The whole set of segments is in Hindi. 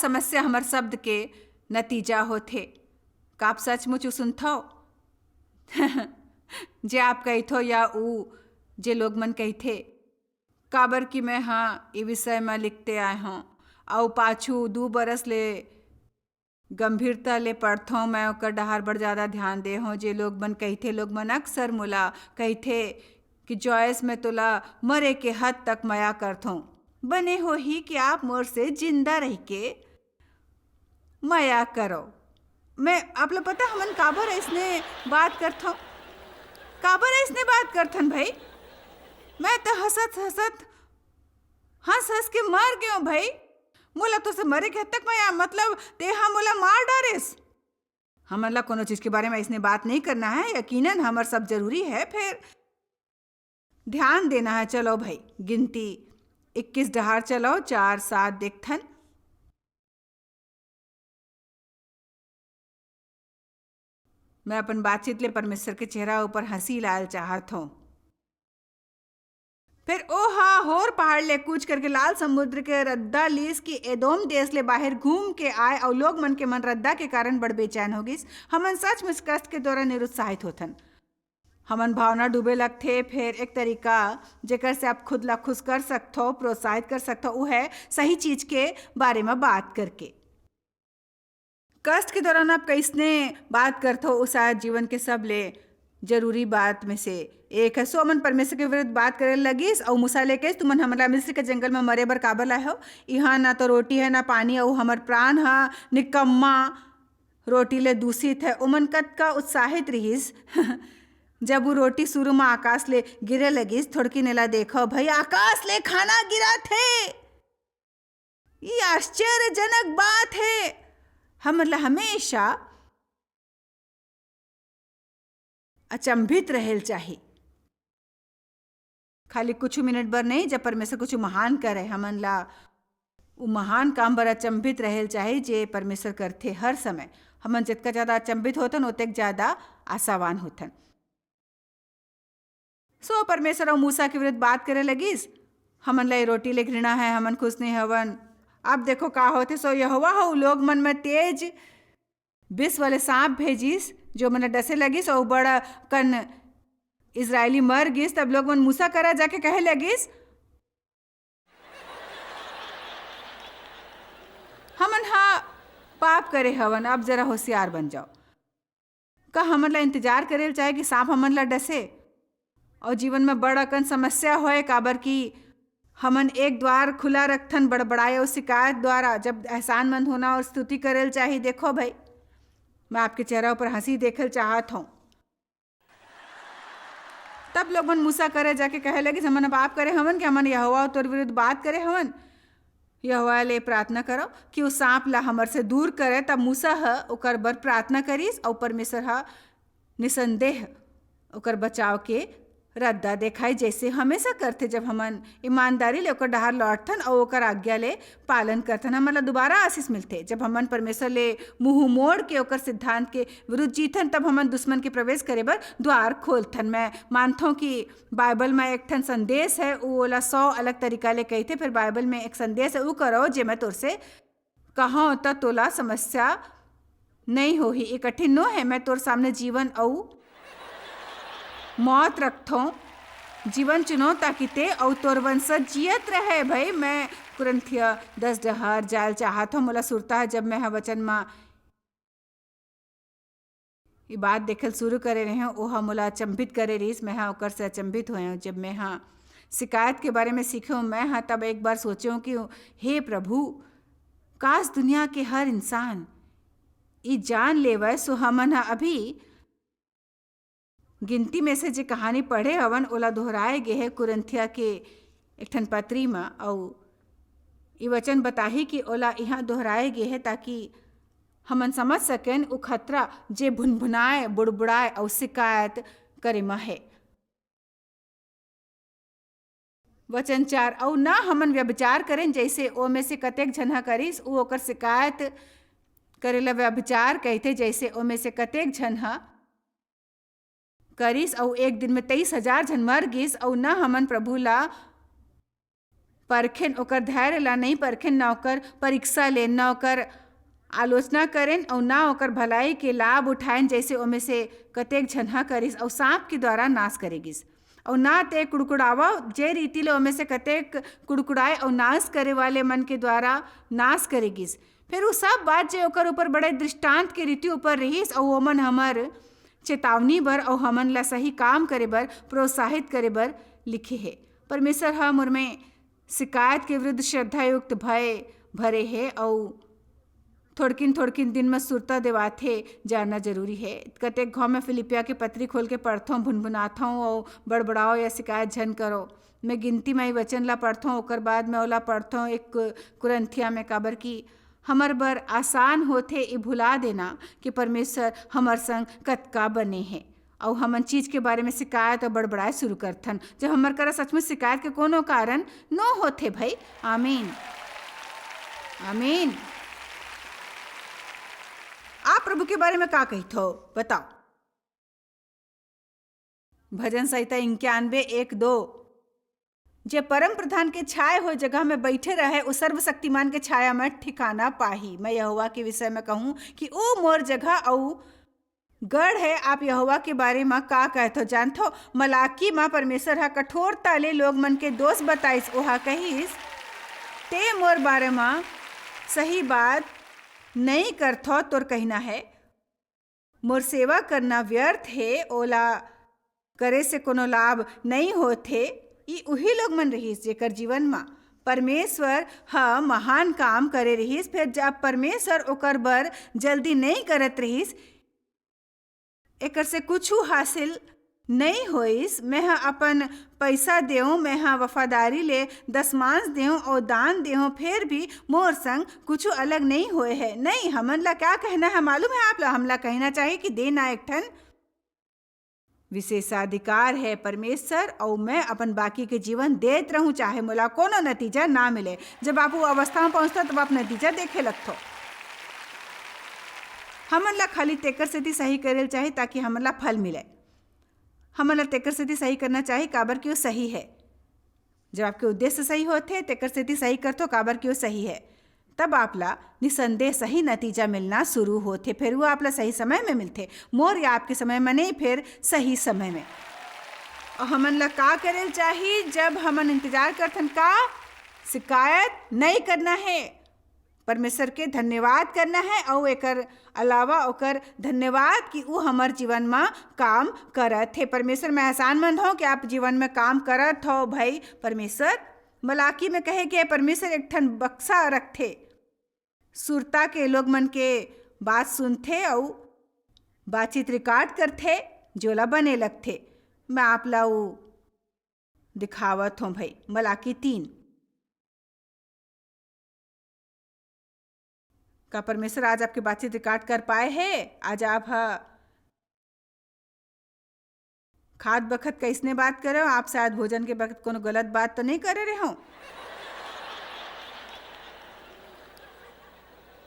समस्या हमर शब्द के नतीजा होथे। का आप सचमुच सुनथो? जे आप कहिथो या ऊ जे लोग मन कहिथे, काबर कि मैं हाँ ई विषय में लिखते आए हूँ और पाछू 2 बरस ले गंभीरता ले पढ़थों। मैं ओकर डहार बड़ ज़्यादा ध्यान दे हूँ। जे लोग मन कहिथे, लोग मन अक्सर मोला कहिथे कि जॉयस में तोला मरे के हद तक माया करथों। बने हो ही कि आप मोर से जिंदा रह के माया करो। मैं आप लोग पता हमन काबर ऐसने बात करथों, काबर ऐसने बात करथन भाई। मैं तो हंसत हंसत हंस हंस के मर गयो भाई। मोला तो से मरे के हद तक माया, मतलब तेहा मोला मार डारेस। हमन ला कोनो चीज के बारे में इसने बात नहीं करना है। यकीनन हमर सब जरूरी है, फिर ध्यान देना है। चलो भाई, गिनती 21 डहार चलो, 4 7 देखथन। मैं अपन बातचीत ले परमेश्वर के चेहरा ऊपर हंसी लाल चाहत हूँ। फिर ओहा होर पहाड़ ले कूच करके लाल समुद्र के रद्दा लीस की एदोम देश ले बाहर घूम के आए और लोग मन के मन रद्दा के कारण बड़ बेचैन हो गिस। हमन सचमुच कष्ट के दौरान निरुत्साहित होथन। हमन भावना डूबे लगथे। फिर एक तरीका जेकर से आप खुद ला खुश कर सकथो, प्रोत्साहित कर सकथो, वो है सही चीज के बारे में बात करके। कष्ट के दौरान आप कैसने बात करथो, वो शायद जीवन के सब ले जरूरी बात में से एक है। सो मन परमेश्वर के विरुद्ध बात करे लगिस और मूसा लेके तुमन हमरा मिस्र के जंगल में मरे बर काबर लाए हो? यहाँ ना तो रोटी है ना पानी, और हमर प्राण हा निकम्मा रोटी ले दूषित है। उमन कतका उत्साहित रहिस जब वो रोटी शुरू में आकाश ले गिरे लगिस। थोड़की नेला देखो भाई, आकाश ले खाना गिरा थे। ये आश्चर्यजनक बात है। हमला हमेशा अचंभित रहेल चाहिए, खाली कुछ मिनट बर नहीं। जब परमेश्वर कुछ महान करे, हमन ला वो महान काम बर अचंभित रहेल चाहिए जे परमेश्वर करथे हर समय। हमन जितना ज़्यादा अचंभित होथन उतक ज़्यादा आशावान होथन। सो परमेश्वर और मूसा के विरुद्ध बात करे लगिस। हमन ला रोटी ले घृणा है, हमन खुश नहीं हवन। अब देखो का होते। सो यहोवा हो लोग मन में तेज विष वाले सांप भेजिस जो मन डसे लगिस और बड़ा कन इजरायली मर गिस। तब लोग मन मूसा करा जाके कहे लगिस, हमन हाँ पाप करे हवन, अब जरा होशियार बन जाओ। का हमन ला इंतजार करे चाहे कि सांप हमन ला डसे और जीवन में बड़ा कन समस्या होए? काबर की हमन एक द्वार खुला रखथन बड़बड़ाए और शिकायत द्वारा। जब एहसानमंद होना और स्तुति करेल चाहिए। देखो भाई, मैं आपके चेहरा पर हंसी देखल चाहत हूँ। तब लोग मन मूसा करे जाके कहे लगे, हमन पाप करे हवन कि हमन यहोवा तोर विरुद्ध बात करे हवन। यहोवा ले प्रार्थना करो कि उस सांप ला हमर से दूर करे। तब मूसा ह ओकर बर प्रार्थना करिस और परमेश्वर ह निसंदेह ओकर बचाव के रद्दा देखाई, जैसे हमेशा करते जब हमन ईमानदारी ले ओकर डहार लौटथन और ओकर आज्ञा ले पालन करथन। हमन ला दोबारा आशीष मिलते। जब हमन परमेश्वर ले मुंह मोड़ के ओकर सिद्धांत के विरुद्ध जीथन, तब हमन दुश्मन के प्रवेश करे बर द्वार खोलथन। मैं मानथों कि बाइबल में एक ठन संदेश है, वो ओला 100 अलग तरीका ले कहते। फिर बाइबल में एक संदेश है, वो करो जे मैं तोर से कहूँ त तोला समस्या नहीं हो ही। एक कठिन नो है, मैं तोर सामने जीवन और मौत रखथों। जीवन चुनो ताकि ते और तोर वंशज जियत रहे। भाई मैं कुरिन्थिया 10 डहार जाल चाहत हूँ। मोला सुरता है जब मैं वचन में ये बात देखल शुरू करे रहे हूँ, ओहा मोला अचंभित करे रहीस। मैं ओकर से अचंभित हुए हूँ। जब मैं शिकायत के बारे में सीखे हूँ, मैं तब एक बार सोचे हूँ कि हे प्रभु, काश दुनिया के हर इंसान ये जान लेवे। सो हमन अभी गिनती में से जो कहानी पढ़े हवन ओला दोहराए गे है कुरिन्थिया के एक ठन पत्री में, और ये वचन बताही कि ओला यहाँ दोहराए गे है ताकि हमन समझ सकें उ खतरा जे भुनभुनाए बुड़बुड़ाए और शिकायत करे में है। वचन 4, और ना हमन व्यभिचार करें जैसे ओ में से कतेक झन करिस। उ ओकर शिकायत करेला व्यभिचार कहते, जैसे ओ में से कतेक झन करिस और एक दिन में 23,000 झन मर गिस। और न हमन प्रभु ला परखेन ओकर धैर्य ला नहीं परखेन, ना ओकर परीक्षा लेन, ना ओकर आलोचना करें और ना ओकर भलाई के लाभ उठाएं, जैसे ओमे से कतेक झनहा करिस और सांप के द्वारा नाश करेगिस। और ना ते कुड़कुड़ावा जे रीति ले ओमे से कतेक कुड़कुड़ाए और नाश करे वाले मन के द्वारा नाश करेगिस। फिर वो सब बात जे ओकर ऊपर बड़े दृष्टांत के रीति ऊपर रहीस और ओमन हमर चेतावनी बर और हमन ला सही काम करे बर प्रोत्साहित करे बर लिखे है। परमेश्वर ह मोर में शिकायत के विरुद्ध श्रद्धायुक्त भय भरे है और थोड़किन दिन में सुरता देवाथे जानना जरूरी है। कतेक घाव में फिलिपिया के पत्री खोल के पढ़थों, भुनभुनाथों और बड़बड़ाओ या शिकायत झन करो। मैं गिनती में वचन ला पढ़थों, ओकर बाद मैं ओला पढ़थों एक कुरंथिया में, काबर की हमर बर आसान होथे ये भुला देना कि परमेश्वर हमर संग कतका बने हैं और हमन चीज के बारे में शिकायत और बड़बड़ाए शुरू करथन, जब हमर करा सचमुच शिकायत के कोनो कारण न होथे भाई। आमीन आमीन। आप प्रभु के बारे में का कहते हो बताओ। भजन संहिता 91:1-2। जे परम प्रधान के छाए हो जगह में बैठे रहे उस सर्वशक्तिमान के छाया में ठिकाना पाही। मैं यहोवा के विषय में कहूँ कि ओ मोर जगह औ गढ़ है। आप यहोवा के बारे में का कहते हो जानथो। मलाकी माँ परमेश्वर हा कठोरता ले लोग मन के दोष बताइस। ओहा कहिस ते मोर बारे में सही बात नहीं करथो, तोर कहना है मोर सेवा करना व्यर्थ है, ओला करे से कोनो लाभ नहीं होथे। ई उही लोग मन रहीस जेकर जीवन में परमेश्वर ह महान काम करे रहीस। फिर जब परमेश्वर ओकर बर जल्दी नहीं करत रहीस, एकर से कुछ हासिल नहीं होइस। मैं हा अपन पैसा देऊँ, मैं हा वफादारी ले दशमांश देऊँ और दान देऊँ, फिर भी मोर संग कुछ अलग नहीं होए है। नहीं, हमन ला क्या कहना है मालूम है आप ला? हमला कहना चाहिए कि देना एक ठन विशेषाधिकार है परमेश्वर, और मैं अपन बाकी के जीवन देत रहूं चाहे मोला कोनो नतीजा ना मिले। जब आप वो अवस्था में पहुंचता तब आप नतीजा देखे लगतो। हमन ला खाली तेकर सेती सही करेल चाहे ताकि हमन ला फल मिले। हमन ला तेकर सेती सही करना चाहिए काबर कि वो सही है। जब आपके उद्देश्य सही होते तेकर सेती सही करतो काबर कि वो सही है, तब आपला निसंदेह सही नतीजा मिलना शुरू होते। फिर वो आपला सही समय में मिलते, मोर या आपके समय में नहीं, फिर सही समय में। और हमन ला का करेल चाहिए जब हमन इंतजार करथन? का शिकायत नहीं करना है, परमेश्वर के धन्यवाद करना है और एकर अलावा ओकर धन्यवाद कि वो हमार जीवन में काम करत है। परमेश्वर में एहसानमंद हो कि आप जीवन में काम करत हो भाई। परमेश्वर मलाकी में कहे कि परमेश्वर एक ठन बक्सा रखते, सुरता के लोग मन के बात सुनते और बातचीत रिकॉर्ड करते, जोला बने लगते। मैं आप ला दिखावत हूँ भाई। मलाकी 3। का परमेश्वर आज आपकी बातचीत रिकॉर्ड कर पाए हैं? आज आप खाद बखत कैसने बात कर रहे हो? आप शायद भोजन के वक्त कोनो गलत बात तो नहीं कर रहे हो।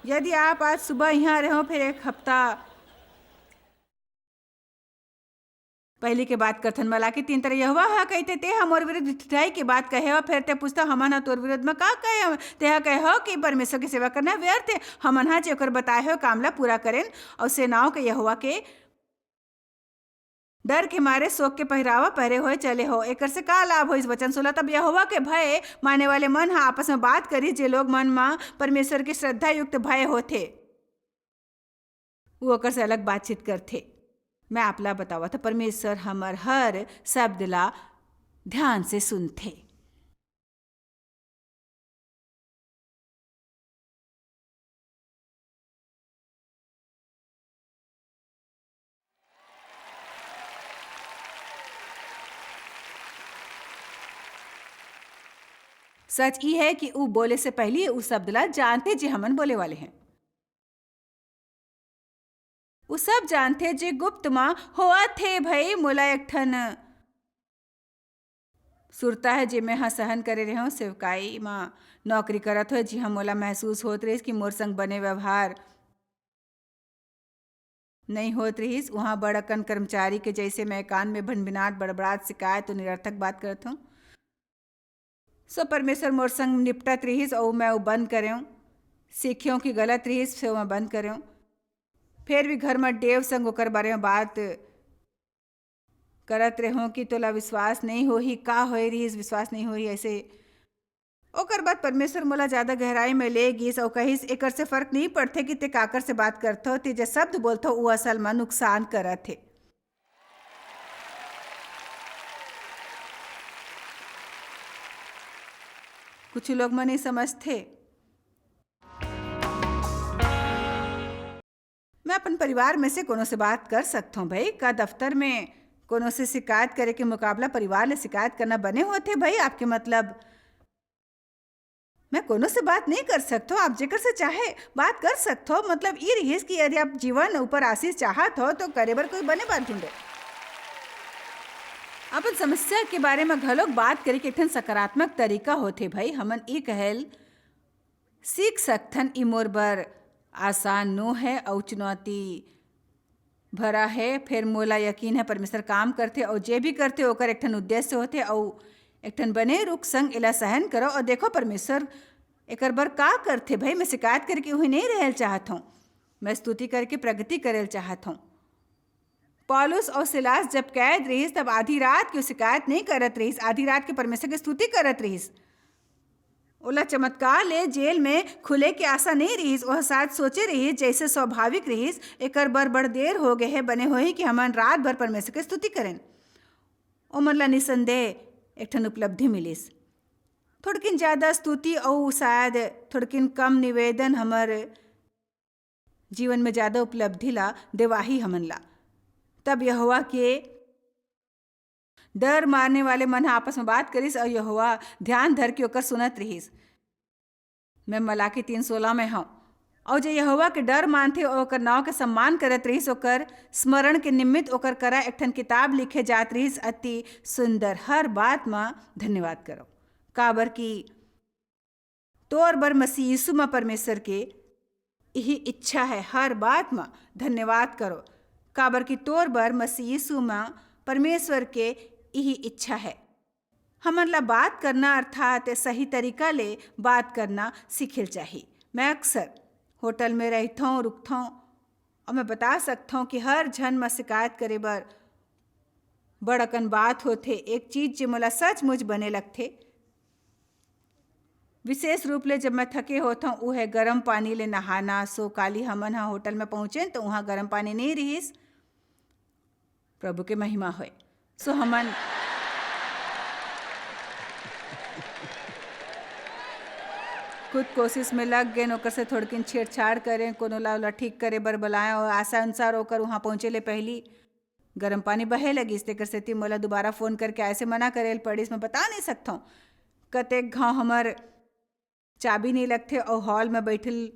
यदि आप आज सुबह यहाँ रहो, फिर एक हफ्ता पहले के बात करथन मलाकी 3 तरह यहोवा हा कहते ते हम और विरुद्ध ठिठाई के बात कहे हो। फिर ते पूछता हमन हा तोर विरुद्ध में का कहे हो? ते हा कहे हो कि परमेश्वर की सेवा करना व्यर्थ है। हमन हा जेकर बताए हो कामला पूरा करें और सेनाओं के यहोवा के डर के मारे शोक के पहरावा पहरे हुए चले हो। एकर से का लाभ हो? इस वचन 16। तब यहोवा के भय माने वाले मन हा आपस में बात करी। जे लोग मन में परमेश्वर के श्रद्धा युक्त भय होते वो ओकर से अलग बातचीत करते। मैं आपला बतावा था परमेश्वर हमर हर शब्द ला ध्यान से सुनते। सच ई है कि ऊ बोले से पहले ऊ शब्द ला जानते जे हमन बोले वाले हैं। वो सब जानते जे गुप्त माँ होआ थे भाई। मोला एक ठन सुरता है जे मैं हाँ सहन करे रहे हूँ। सेवकाई माँ नौकरी करत हो जी हाँ, मोला महसूस होत रहीस कि मोर संग बने व्यवहार नहीं होत रहीस। वहाँ बड़कन कर्मचारी के जैसे मैं कान में भनभिनाट बड़बड़ाट शिकायत तो निरर्थक बात करत हूँ। सो परमेश्वर मोर संग निपटत रहीस और मैं वो बंद करें सीखियों कि गलत रहीस से मैं बंद करें। फिर भी घर में देव संग ओकर बारे में बात करत रहो कि तोला विश्वास नहीं हो ही का होए रहीस, विश्वास नहीं होई ऐसे। ओकर बाद परमेश्वर मोला ज़्यादा गहराई में ले गिस और कहिस एकर से फर्क नहीं पड़ते कि ते काकर से बात करथो, ते जे शब्द बोलथो वो असल में नुकसान करत है। कुछ लोग मन नहीं समझते। मैं अपन परिवार में से कोनो से बात कर सकता हूँ भाई, का दफ्तर में कोनो से शिकायत करे के मुकाबला परिवार ले शिकायत करना बने होते भाई आपके मतलब। मैं कोनो से बात नहीं कर सकता, आप जेकर से चाहे बात कर सकते हो, मतलब ये रहीस कि यदि आप जीवन ऊपर आशीष चाहत हो तो करे बर कोई बने बात ढूंढे। अपन समस्या के बारे में घलोक बात करे के एक सकारात्मक तरीका होते भाई। हमन ये कहल सीख सकथन ई मोर बर आसान नो है और चुनौती भरा है। फिर मोला यकीन है परमेश्वर काम करते और जे भी करते ओकर एक उद्देश्य होते और एक बने रुख संग इला सहन करो और देखो परमेश्वर एकर बर का करते भाई। मैं शिकायत करके वही नहीं रहल चाहत हूँ, मैं स्तुति करके प्रगति करल चाहत हूँ। पौलुस और सिलास जब कैद रहीस तब आधी रात की शिकायत नहीं करत रहीस, आधी रात के परमेश्वर की स्तुति करत रहीस। ओला चमत्कार ले जेल में खुले की आशा नहीं रहीस, वह साथ सोचे रहीस जैसे स्वाभाविक रहीस एकर बर बड़ देर हो गए है बने होई कि हमन रात भर परमेश्वर की स्तुति करें। ओ मनला निसंदेह एक ठन उपलब्धि मिलिस, थोड़किन ज़्यादा स्तुति और शायद थोड़किन कम निवेदन हमर जीवन में ज़्यादा उपलब्धि ला देवाही हमन ला। तब यहोवा के डर मारने वाले मन आपस में बात करिस और यहोवा ध्यान धर के ओकर सुनत रहीस। मैं मलाकी 3:16 में हूँ और जो यहोवा के डर मानथे और ओकर नाव के सम्मान करत रहीस ओकर स्मरण के निमित्त ओकर करा एक ठन किताब लिखे जात रहीस अति सुंदर। हर बात में धन्यवाद करो काबर की तोर बर मसीह यीशु में परमेश्वर के यही इच्छा है। हर बात में धन्यवाद करो काबर की तोर बर मसीह यीशु में परमेश्वर के यही इच्छा है। हमन ला बात करना अर्थात सही तरीका ले बात करना सीखल चाहिए। मैं अक्सर होटल में रहता हूँ रुकता हूँ और मैं बता सकता हूँ कि हर जन में शिकायत करे बर बड़कन बात होते। एक चीज़ जो मोला सचमुच बने लगते विशेष रूप ले जब मैं थके होता हूँ वो है गर्म पानी ले नहाना। सो काली हमन हाँ होटल में पहुँचे तो वहाँ गर्म पानी नहीं रहीस, प्रभु के महिमा होए। सो हमन खुद कोशिश में लग गए ओकर से थोड़किन छेड़छाड़ करें, कोनो ला ठीक करे बर बुलाएं और आशा अनुसार होकर वहाँ पहुँचे ले पहली गर्म पानी बहे लगी। तेकर सेती मोला दोबारा फ़ोन करके ऐसे मना करेल पड़िस। मैं बता नहीं सकता हूँ कतेक घाव हमर चाबी नहीं लगते और हॉल में बैठल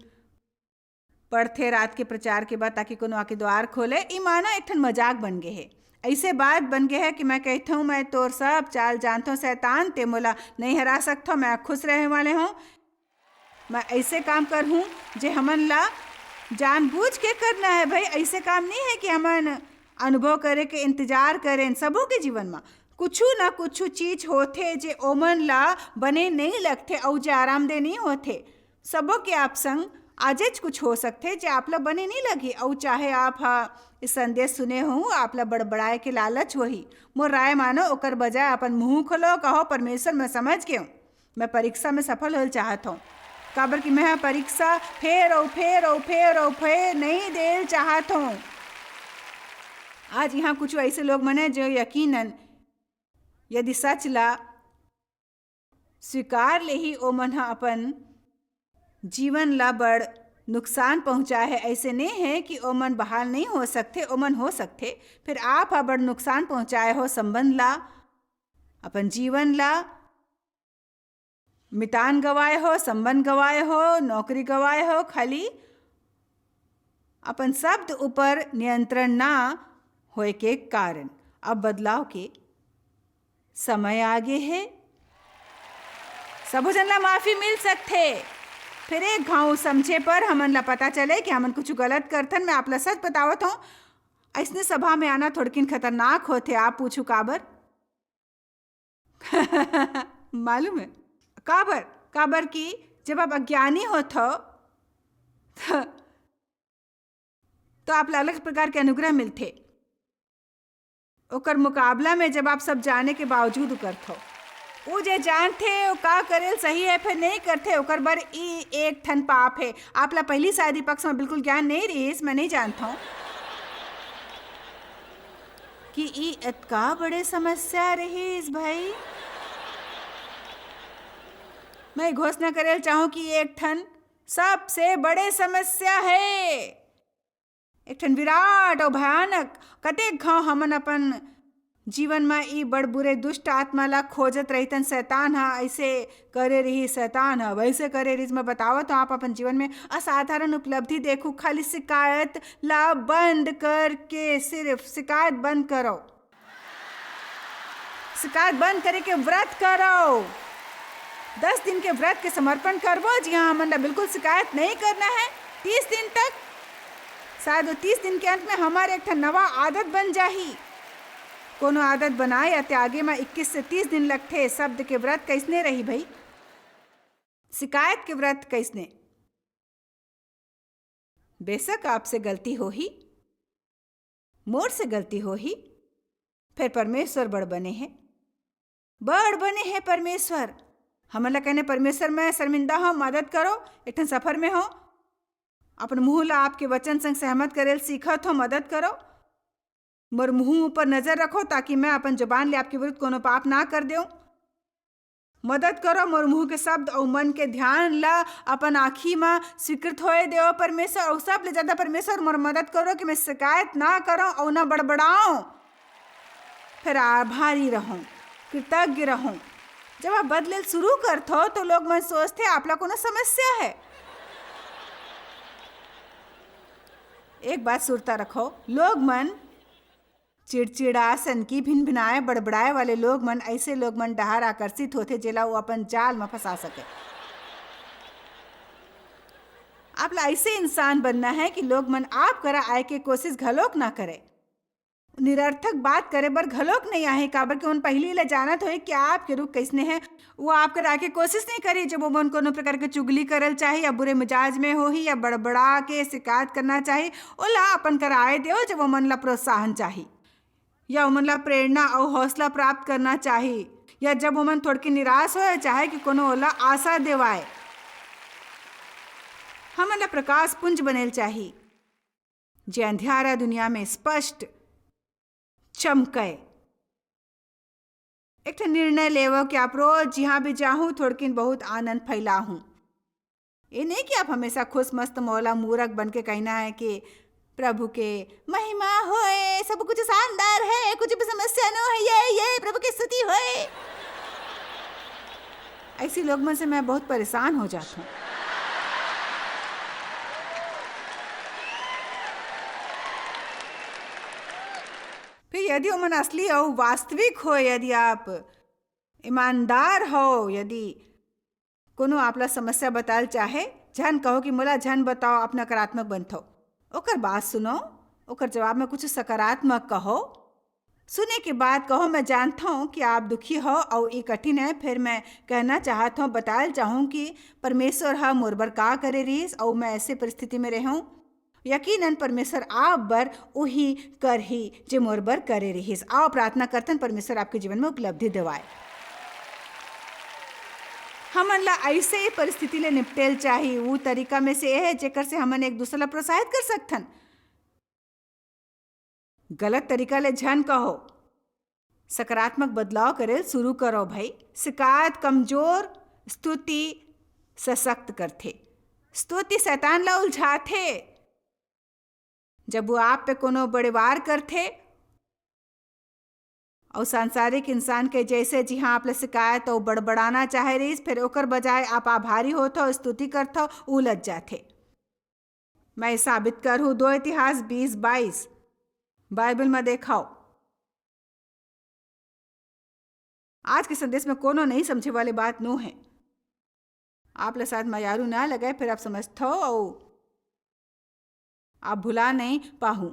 पढ़ते रात के प्रचार के बाद ताकि कोनो आके द्वार खोले। ई माना एक ठन मजाक बन गए है, ऐसे बात बन गए है कि मैं कहता हूँ मैं तोर सब चाल जानता हूँ शैतान, ते मोला नहीं हरा सकता, मैं खुश रहने वाले हूँ। मैं ऐसे काम कर हूँ जे हमन ला जानबूझ के करना है भाई। ऐसे काम नहीं है कि हमन अनुभव करे के इंतजार करें। सबों के जीवन में कुछ ना कुछ चीज होते जे ओमन ला बने नहीं लगते और जे आरामदेह नहीं होते। सबों के आप संग आजेज कुछ हो सकते जे आप ला बने नहीं लगी और चाहे आप इस संदेश सुने हो आप ला बड़बड़ाए के लालच वही मोर राय मानो ओकर बजाय अपन मुँह खोलो कहो परमेश्वर मैं समझ के हूँ मैं परीक्षा में सफल हो चाहता हूँ काबर कि मैं परीक्षा फेर और फेर और फेर और फेर नहीं दे चाहता हूँ। आज यहाँ कुछ ऐसे लोग मने जो यकीनन यदि सच ला स्वीकार ले ही ओ मन अपन जीवन ला बड़ नुकसान पहुँचाए है। ऐसे नहीं है कि ओ मन बहाल नहीं हो सकते, ओ मन हो सकते। फिर आप बड़ नुकसान पहुँचाए हो संबंध ला, अपन जीवन ला, मितान गवाए हो, संबंध गवाए हो, नौकरी गवाए हो, खाली अपन शब्द ऊपर नियंत्रण ना होए के कारण। अब बदलाव के समय आगे है, सबो जन ला माफी मिल सकते। फिर एक घाव समझे पर हमन ला पता चले कि हमन कुछ गलत करथन। मैं आप ला सच बतावत हूँ, ऐसने सभा में आना थोड़किन खतरनाक होते। आप पूछू काबर मालूम है काबर काबर की जब आप अज्ञानी होत हो तो आप अलग प्रकार के अनुग्रह मिलते, ओकर मुकाबला में जब आप सब जाने के बावजूद करत हो, वो जे जानते वो का करेल सही है फिर नहीं करते ओकर बर ई एक ठन पाप है। आपला पहली शादी पक्ष में बिल्कुल ज्ञान नहीं रही, मैं नहीं जानता हूँ कि ई इतना बड़े समस्या रही भाई। मैं घोषणा करेल चाहूँ कि एक ठन सबसे बड़े समस्या है, एक ठन विराट और भयानक। कतेक घाव हमन अपन जीवन में ई बड़ बुरे दुष्ट आत्मा ला खोजत रहितन। शैतान हा ऐसे करे रही, शैतान हा वैसे करे रही। मैं बतावत हूँ आप अपन जीवन में असाधारण उपलब्धि देखो। खाली शिकायत ला बंद करके, सिर्फ शिकायत बंद करो, शिकायत बंद करे के व्रत करो। 10 दिन के व्रत के समर्पण करवो। जी हाँ, हमन बिल्कुल शिकायत नहीं करना है 30 दिन तक। शायद 30 दिन के अंत में हमारे एक नवा आदत बन जाही। कोनो आदत बनाए या त्यागे में 21 से 30 दिन लगते। शब्द के व्रत कैसने रही भाई, शिकायत के व्रत कैसने। बेशक आपसे गलती हो ही, मोर से गलती हो ही, फिर परमेश्वर बड़ बने हैं परमेश्वर। हमला कहने परमेश्वर में शर्मिंदा हो, मदद करो, एक सफर में हो, अपन मुँह ला आपके वचन संग सहमत करेल सीखत हो, मदद करो। मोर मुँह ऊपर नजर रखो ताकि मैं अपन जुबान ले आपके विरुद्ध कोनो पाप ना कर देऊं। मदद करो मोर मुँह के शब्द और मन के ध्यान ला अपन आँखी में स्वीकृत होए देव परमेश्वर। और सब ले ज्यादा परमेश्वर मोर मदद करो कि मैं शिकायत ना करो और ना बड़बड़ाऊं, फिर आभारी रहूं, कृतज्ञ रहूं। जब आप बदले शुरू करते हो तो लोग मन सोचते आपला कोनो समस्या है। एक बात सुरता रखो, लोग मन चिड़चिड़ा, सनकी, भिन भिनाए, बड़बड़ाए वाले लोग मन, ऐसे लोग मन डहार आकर्षित होते जेला वो अपन जाल में फंसा सके। आप ला ऐसे इंसान बनना है कि लोग मन आप करा आए के कोशिश घलोक ना करे, निरर्थक बात करे बर घलोक नहीं आहे। काबर के उन पहली ले जानत हो कि आपके रूप कैसने हैं। वो आप करा के कोशिश नहीं करी। जब वो मन कोनो प्रकार के चुगली करल चाहे या बुरे मिजाज में हो ही या बड़बड़ा के शिकायत करना चाहे, ओला अपन कराए दो। जब वो मन ला प्रोत्साहन चाहिए या वो मन ला प्रेरणा और हौसला प्राप्त करना चाहिए, या जब वो मन थोड़ी निराश हो चाहे कि कोनो ओला आशा देवाए, हमन ला प्रकाश पुंज बनेल चाहिए जे अंधियारा दुनिया में स्पष्ट चमके। एक निर्णय लेवो कि आप रोज जहाँ भी जाऊँ थोड़किन बहुत आनंद फैलाऊं। ये नहीं कि आप हमेशा खुश मस्त मौला मूरख बन के कहना है कि प्रभु के महिमा होए, सब कुछ शानदार है, कुछ भी समस्या न है, ये प्रभु की स्तुति होए। ऐसी लोग मन से मैं बहुत परेशान हो जाता हूँ। फिर यदि वो मन असली हो, वास्तविक हो, यदि आप ईमानदार हो, यदि कोनो आपला समस्या बताल चाहे, झन कहो कि मोला झन बताओ, आप नकारात्मक बनथो। ओकर बात सुनो, ओकर जवाब में कुछ सकारात्मक कहो। सुने के बाद कहो मैं जानता हूँ कि आप दुखी हो और ये कठिन है। फिर मैं कहना चाहता हूँ, बताल चाहूँ कि परमेश्वर हा मोर बर का करे रहीस और मैं ऐसे परिस्थिति में रहूँ। यकीनन परमेश्वर आप बर वही कर ही जे मोर बर करे रहीस। आओ प्रार्थना करतन परमेश्वर आपके जीवन में उपलब्धि दिवाए। हमन ला ऐसे परिस्थिति ले निपटेल चाहिए। वो तरीका में से है जेकर से हमन एक दूसरे ला प्रोत्साहित कर सकथन। गलत तरीका ले झन कहो, सकारात्मक बदलाव करे शुरू करो भाई। शिकायत कमजोर, स्तुति सशक्त करथे। स्तुति शैतान ला उलझाथे। जब वो आप पे कोनो बड़े वार करथे और सांसारिक इंसान के जैसे जी हाँ आप ले शिकायत और बड़बड़ाना चाहे रही, फिर ओकर बजाय आप आभारी होते हो, स्तुति करते हो, उलझ जाते। मैं साबित कर हूँ 2 इतिहास 20-22 बाइबल में देखाओ। आज के संदेश में कोनो नहीं समझे वाले बात नो है। आप ले शायद मयारू ना लगे, फिर आप समझते हो और आप भुला नहीं पाहूं।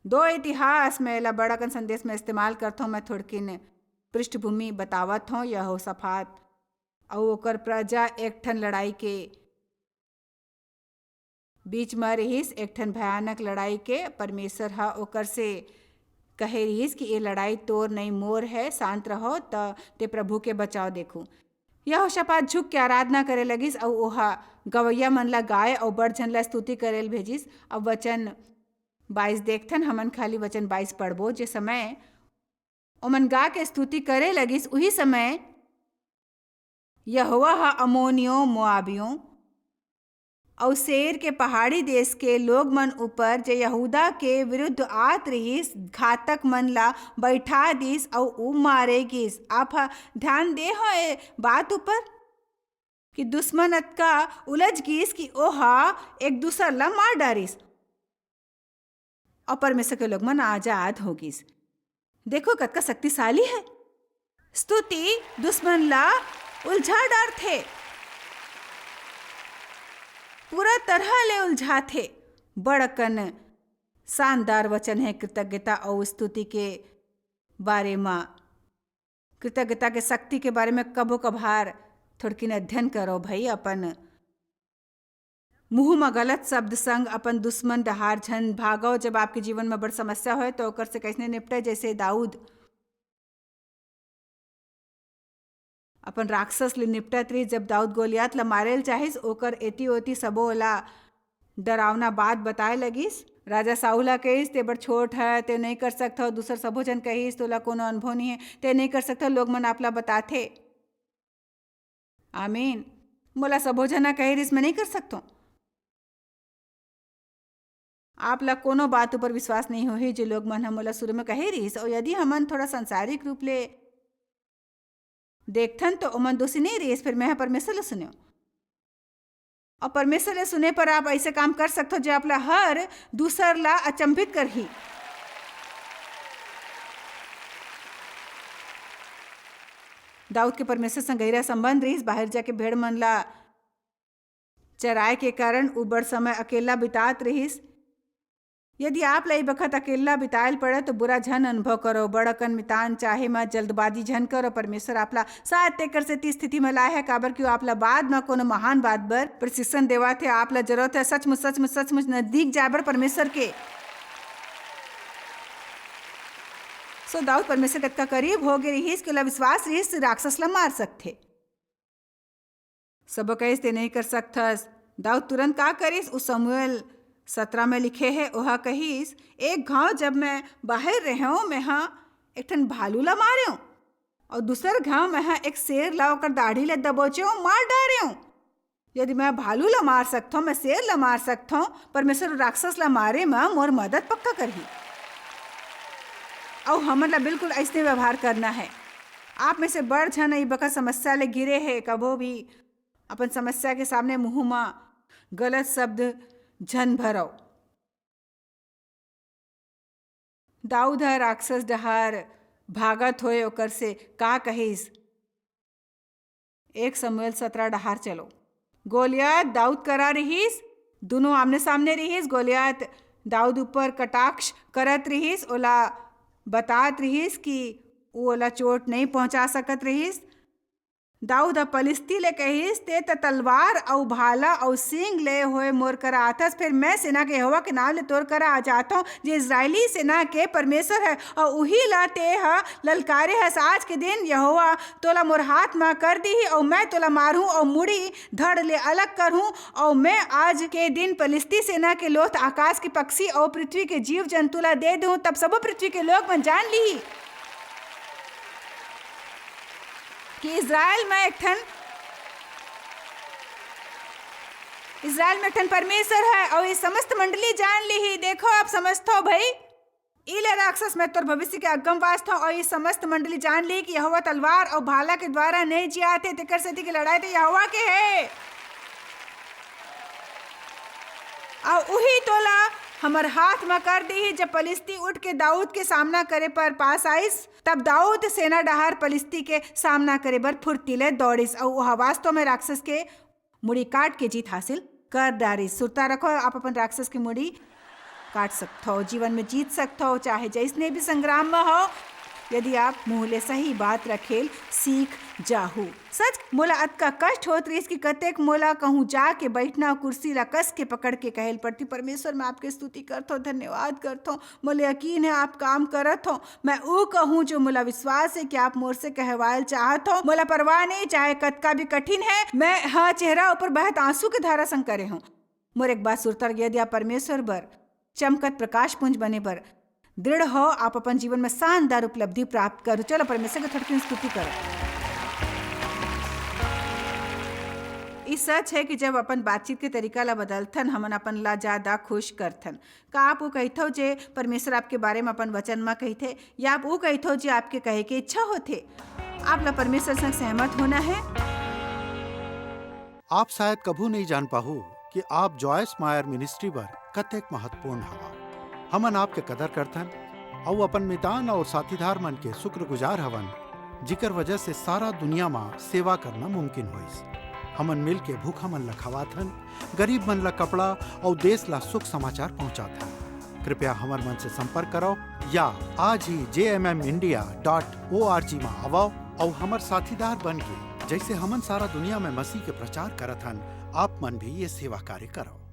2 इतिहास में ला बड़ाकन संदेश में इस्तेमाल करता हूँ मैं थोड़किन पृष्ठभूमि बतावत हों यहोशापात और ओकर प्रजा एक ठन लड़ाई के बीच में रहिस, एक ठन भयानक लड़ाई के। परमेश्वर हा ओकर से कहे रहिस कि ये लड़ाई तोर नहीं मोर है, शांत रहो ते प्रभु के बचाव देखू। यहोशापात झुक के आराधना करे लगिस और ओहा गवैया मन ला गाय और बड़ झन ला स्तुति करेल भेजिस। अब वचन 22 देखथन, हमन खाली वचन 22 पढ़बो। जे समय ओमन गा के स्तुति करे लगिस, उही समय यहोवा हा अमोनियों, मोआबियों और सेर के पहाड़ी देश के लोग मन ऊपर जे यहूदा के विरुद्ध आत रहिस, घातक मन ला बैठा दिस और ऊ मारे गिस। आप ध्यान दे हो ए बात ऊपर कि दुश्मन अतका उलझ गिस कि ओहा एक दूसर ला मार डारिस और परमेश्वर के लोग मन आजाद हो गिस। देखो कतका शक्तिशाली है। स्तुति दुश्मन ला उलझा डार थे, पूरा तरह ले उलझा थे। बड़कन शानदार वचन है कृतज्ञता और स्तुति के बारे में। कृतज्ञता के शक्ति के बारे में कबो कभार थोड़किन अध्ययन करो भाई। अपन मुंह में गलत शब्द संग अपन दुश्मन डहार झन भागो। जब आपके जीवन में बड़ समस्या हो तो ओकर से कैसे निपटे। जैसे दाऊद अपन राक्षस ले निपटत रही। जब दाऊद गोलियात ला मारेल चाहिस, ओकर एती ओती सबो ला डरावना बात बताए लगिस। राजा साउला कहिस ते बड़ छोट है, ते नहीं कर सकता। दूसर सबो जन कहिस तोला कोनो अनुभव नहीं है, ते नहीं कर सकता। लोग मन आपला बताथे। आमीन। मोला सबो जना कही रिस मैं नहीं कर सकता। आप ला कोनो बात ऊपर विश्वास नहीं होही जो लोग मन मोला शुरू में कहे रिस। और यदि हमन थोड़ा संसारिक रूप ले देखथन तो ओमन दोषी नहीं रहिस। फिर मैं परमेश्वर ले सुन्यो और परमेश्वर ले सुने पर आप ऐसे काम कर सकते हो जो आप ला हर दूसर ला अचंभित करही। दाऊद के परमेश्वर संग गहरा संबंध रहिस। बाहर जाके भेड़ मन ला चराए के कारण उ बड़ समय अकेला बितात रहिस। यदि आप लाई बखत अकेला बितायल पड़े तो बुरा झन अनुभव करो। बड़कन मितान चाहे मत, जल्दबाजी झन करो। परमेश्वर आपला साथ तेकर से ती स्थिति में लाए है काबर क्यों आपला बाद में कोनो महान बात बर प्रशिक्षण देवा थे। आपला जरूरत है सचमुच नजदीक जाए बर परमेश्वर के। सो दाऊद परमेश्वर कतका करीब हो गए रहिस कि विश्वास रहिस राक्षस ला मार सकथे। सब कहिस ते नहीं कर सकथस। दाऊद तुरंत का करिस। उस शमूएल 17 में लिखे है, ओहा कहिस एक घाव जब मैं बाहर रहो मैं एक ठन भालू ला मारे और दूसर घाव मैं एक शेर ला ओकर दाढ़ी ले दबोचे मार डारे। यदि मैं भालू ला मार सकता हूँ, मैं शेर ला मार सकता हूँ, परमेश्वर राक्षस ला मारे में मोर मदद पक्का करही। और हमन ला बिल्कुल ऐसे व्यवहार करना है। आप में से बड़ झन ई बका समस्या ले गिरे है। कबो भी अपन समस्या के सामने मुंह में गलत शब्द झन भरो। दाऊद है राक्षस डहार भागत होए ओकर से का कहिस। 1 शमूएल 17 डहार चलो। गोलियत दाऊद करा रहिस, दोनों आमने सामने रहिस। गोलियत दाऊद ऊपर कटाक्ष करत रहिस, ओला बतात रहिस कि ओला चोट नहीं पहुंचा सकत रहिस। दाऊद पलिस्ती ले कहिस ते तलवार और भाला और सींग ले होए मोर करा आतस। फिर मैं सेना के यहोवा के नाम ले तोर करा आ जाता हूँ जो इजरायली सेना के परमेश्वर है और उही ला ते हा ललकारे हस। आज के दिन यहोवा तोला मोर हाथ में कर दी और मैं तोला मारूं और मुड़ी धड़ ले अलग करूं। और मैं आज के दिन पलिस्ती सेना के लोथ आकाश के पक्षी और पृथ्वी के जीव जंतु ला दे दूं। तब सब पृथ्वी के लोग मन जान ली कि इज़राइल में एक ठन परमेश्वर है और ये समस्त मंडली जान ली ही। देखो आप समझते हो भाई, इले राक्षस में तोर भविष्य के अगम वास था और ये समस्त मंडली जान ली कि यहोवा तलवार और भाला के द्वारा नहीं जियाते तेकर से की लड़ाई तो यहोवा के है। और उही तोला हमर हाथ में कर दी। जब पलिस्ती उठ के दाऊद के सामना करे पर पास आइस, तब दाऊद सेना डहार पलिस्ती के सामना करे बर फुर्तीले दौड़िस और वह वास्तव में राक्षस के मुड़ी काट के जीत हासिल कर डारिस। सुरता रखो, आप अपन राक्षस की मुड़ी काट सकते हो, जीवन में जीत सकते हो, चाहे जैसने भी संग्राम में हो। यदि आप मुहले सही बात रखेल सीख जाहू। सच मोला अतका कष्ट होत रही कि कतेक मोला कहूँ जाके बैठना कुर्सी ला कस के पकड़ के कहल पड़ती, परमेश्वर मैं आपके स्तुति करत हो, धन्यवाद करत हो, मोले यकीन है आप काम करत हो। मैं वो कहूँ जो मोला विश्वास है कि आप मोर से कहवायल चाहत हो। मोला परवाह नहीं चाहे कतका भी कठिन है, मैं हाँ चेहरा ऊपर बहत आंसू के धारा संग करे हूँ। मोर एक बात सुरतर यदि आप परमेश्वर बर चमकत प्रकाश पुंज बने बर दृढ़ हो, आप अपन जीवन में शानदार उपलब्धि प्राप्त करो। चलो परमेश्वर की थोड़ी स्तुति करो। इस सच है कि जब अपन बातचीत के तरीका ला बदलथन हमन अपन ला ज्यादा खुश करथन। का आप वो कहथो जे परमेश्वर आपके बारे में अपन वचन में कहथे, या आप वो कहथो जे आपके कहे के इच्छा होथे? आप ला परमेश्वर संग सहमत होना है। आप शायद कभू नहीं जान पाहू कि आप जॉयस मायर मिनिस्ट्री बर कतेक महत्वपूर्ण हवा। हमन आपके कदर करथन और अपन मितान और साथीदार मन के शुक्रगुजार हवन, जिकर वजह से सारा दुनिया में सेवा करना मुमकिन होइस। हमन मिल के भूखा मन ला खवाथन, गरीब मन ला कपड़ा और देश ला सुख समाचार पहुंचाथन। कृपया हमर मन से संपर्क करो या आज ही jmmindia.org में आवो और हमर साथीदार बन के जैसे हमन सारा दुनिया में मसीह के प्रचार करत हन, आप मन भी ये सेवा कार्य करो।